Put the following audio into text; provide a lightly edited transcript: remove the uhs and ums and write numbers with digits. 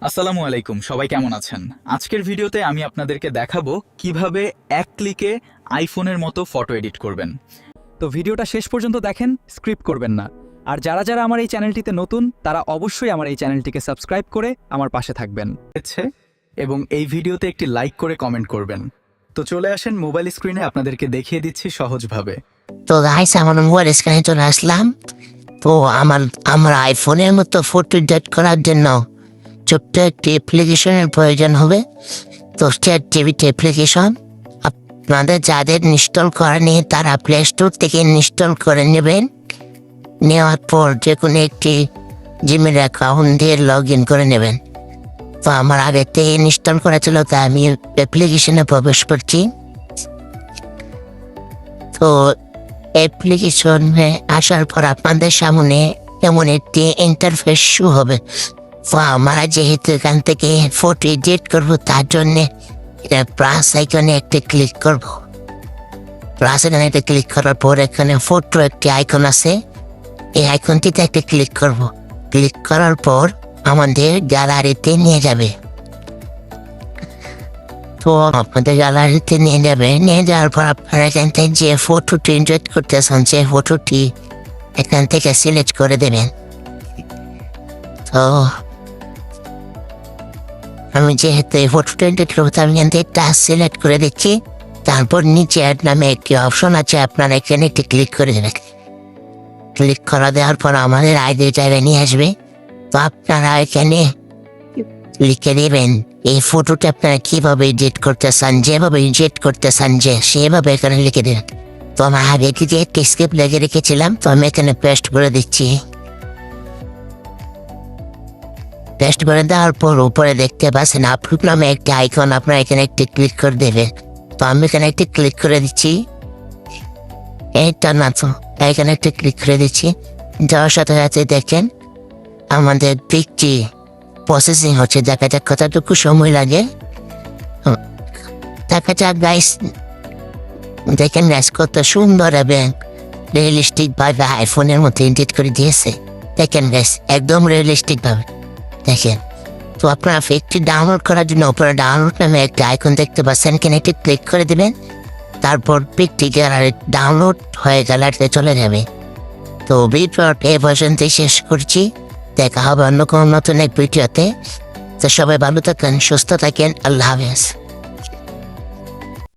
আসসালামু আলাইকুম, সবাই কেমন আছেন? আজকের ভিডিওতে আমি আপনাদেরকে দেখাবো কিভাবে এক ক্লিকে আইফোনের মতো ফটো এডিট করবেন। তো ভিডিওটা শেষ পর্যন্ত দেখেন, স্ক্রিপ্ট করবেন না। আর যারা যারা আমার এই চ্যানেলটিতে নতুন তারা অবশ্যই আমার এই চ্যানেলটিকে সাবস্ক্রাইব করে আমার পাশে থাকবেন। এবং এই ভিডিওতে একটি লাইক করে কমেন্ট করবেন। তো চলে আসেন মোবাইল স্ক্রিনে, আপনাদেরকে দেখিয়ে দিচ্ছি সহজভাবে। তো গাইস, আমার মোবাইল স্ক্রিনে চলে আসলাম। তো আমার আইফোনের মতো ফটো এডিট করার জন্য ছোট্ট একটি অ্যাপ্লিকেশনের প্রয়োজন হবে। তো চ্যাটজিপিটি অ্যাপ্লিকেশন আপনাদের যাদের ইনস্টল করা নেই তারা প্লে স্টোর থেকে ইনস্টল করে নেবেন। নেওয়ার পর যে কোনো একটি জিমেল অ্যাকাউন্ট দিয়ে লগ ইন করে নেবেন। তো আমার আগে থেকে ইনস্টল করা ছিল, তাই আমি অ্যাপ্লিকেশনে প্রবেশ করছি। তো অ্যাপ্লিকেশনে আসার পর আপনাদের সামনে এমন একটি ইন্টারফেস শো হবে। তো আমরা যেহেতু এখান থেকে ফটো এডিট করবো তার জন্যে প্লাস আইকনে একটা ক্লিক করব। প্লাস আইকনে একটা ক্লিক করার পর এখানে ফটো একটি আইকন আছে, এই আইকনটিতে একটা ক্লিক করব। ক্লিক করার পর আমাদের গ্যালারিতে নিয়ে যাবে। তো আপনাদের গ্যালারিতে নিয়ে যাবে, নিয়ে যাওয়ার পর আপনারা এখান থেকে যে ফটোটি এডিট করতে চান সেই ফটোটি এখান থেকে সিলেক্ট করে দেবেন। তো আমি যেহেতু এই ফটোটা এডিট করবো তো আমি এখান থেকে টাচ সিলেক্ট করে দিচ্ছি। তারপর নিচে অ্যাড নামে একটি অপশন আছে, আপনারা এখানে একটি ক্লিক করে দেবেন। ক্লিক করা দেওয়ার পর আমাদের আইডি জায়গায় নিয়ে আসবে। তো আপনারা এখানে লিখে দেবেন এই ফটোটা আপনারা কীভাবে এডিট করতে চান, যেভাবে এডিট করতে চান সেভাবে এখানে লিখে দেবেন। তো আমার আগে যে একটি স্ক্রিপ্ট লেগে রেখেছিলাম, তো আমি এখানে পেস্ট করে দিচ্ছি। পেস্ট করে দেওয়ার পর উপরে দেখতে পাচ্ছেন আপলোড নামে একটি আইকন, আপনারা এখানে একটি ক্লিক করে দেবেন। তো আমি এখানে একটি ক্লিক করে দিচ্ছি। এইটা না, তো এখানে একটি ক্লিক করে দিচ্ছি। যাওয়ার সাথে সাথে দেখেন আমাদের পিকটি প্রসেসিং হচ্ছে, দেখা যাক কতটুকু সময় লাগে। দেখা যাক গাইস, দেখেন গাইস কত সুন্দর এবং রিয়েলিস্টিক ভাবে আইফোনের মতো এডিট করে দিয়েছে। দেখেন গাইস একদম রিয়েলিস্টিক ভাবে দেখেন। তো আপনারা ফেকটি ডাউনলোড করার জন্য উপরে ডাউনলোড নামে একটা আইকন দেখতে পাচ্ছেন, এখানে একটি ক্লিক করে দেবেন। তারপর পিকটি গ্যালারি ডাউনলোড হয়ে গ্যালারিতে চলে যাবে। তো ভিডিওটি এই পর্যন্তই শেষ করছি, দেখা হবে অন্য কোনো নতুন এক ভিডিওতে। তো সবাই ভালো থাকেন, সুস্থ থাকেন, আল্লাহ হাফেজ।